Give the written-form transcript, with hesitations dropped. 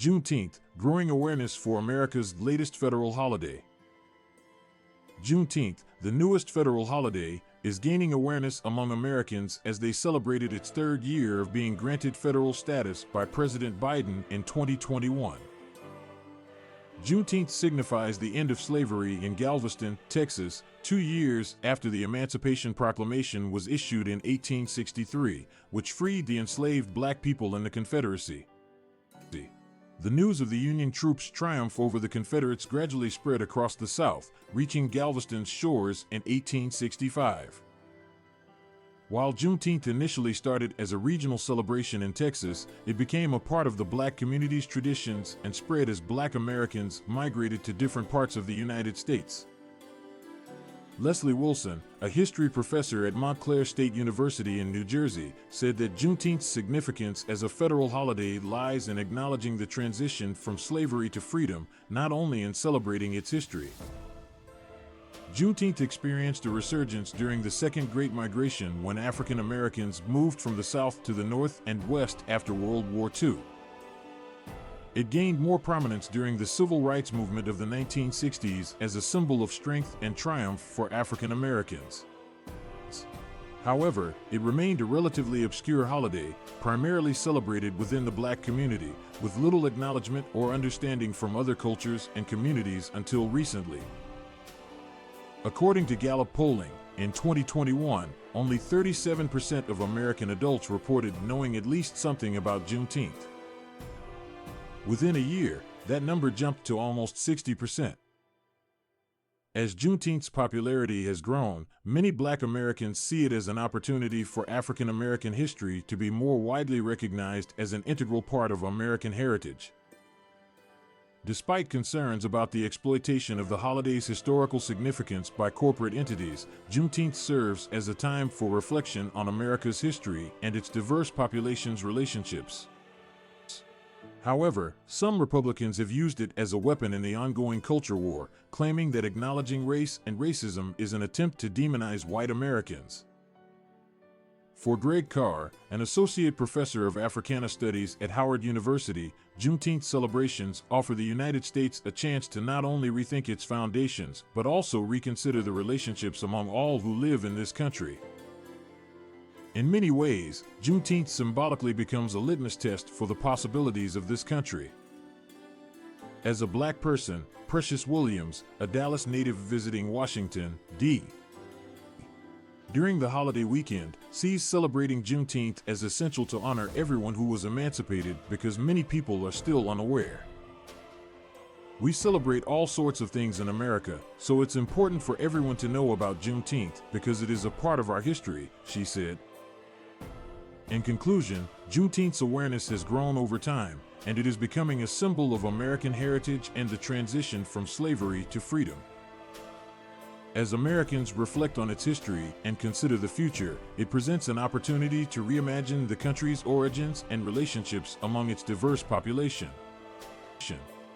Juneteenth, growing awareness for America's latest federal holiday. Juneteenth, the newest federal holiday, is gaining awareness among Americans as they celebrated its third year of being granted federal status by President Biden in 2021. Juneteenth signifies the end of slavery in Galveston, Texas, 2 years after the Emancipation Proclamation was issued in 1863, which freed the enslaved black people in the Confederacy. The news of the Union troops' triumph over the Confederates gradually spread across the South, reaching Galveston's shores in 1865. While Juneteenth initially started as a regional celebration in Texas, it became a part of the black community's traditions and spread as black Americans migrated to different parts of the United States. Leslie Wilson, a history professor at Montclair State University in New Jersey, said that Juneteenth's significance as a federal holiday lies in acknowledging the transition from slavery to freedom, not only in celebrating its history. Juneteenth experienced a resurgence during the Second Great Migration when African Americans moved from the South to the North and West after World War II. It gained more prominence during the Civil Rights Movement of the 1960s as a symbol of strength and triumph for African Americans. However, it remained a relatively obscure holiday, primarily celebrated within the black community, with little acknowledgement or understanding from other cultures and communities until recently. According to Gallup polling, in 2021, only 37% of American adults reported knowing at least something about Juneteenth. Within a year, that number jumped to almost 60%. As Juneteenth's popularity has grown, many black Americans see it as an opportunity for African American history to be more widely recognized as an integral part of American heritage. Despite concerns about the exploitation of the holiday's historical significance by corporate entities, Juneteenth serves as a time for reflection on America's history and its diverse population's relationships. However, some Republicans have used it as a weapon in the ongoing culture war, claiming that acknowledging race and racism is an attempt to demonize white Americans. For Greg Carr, an associate professor of Africana Studies at Howard University, Juneteenth celebrations offer the United States a chance to not only rethink its foundations, but also reconsider the relationships among all who live in this country. In many ways, Juneteenth symbolically becomes a litmus test for the possibilities of this country. As a black person, Precious Williams, a Dallas native visiting Washington, D. during the holiday weekend, sees celebrating Juneteenth as essential to honor everyone who was emancipated because many people are still unaware. We celebrate all sorts of things in America, so it's important for everyone to know about Juneteenth because it is a part of our history, she said. In conclusion, Juneteenth's awareness has grown over time, and it is becoming a symbol of American heritage and the transition from slavery to freedom. As Americans reflect on its history and consider the future, it presents an opportunity to reimagine the country's origins and relationships among its diverse population.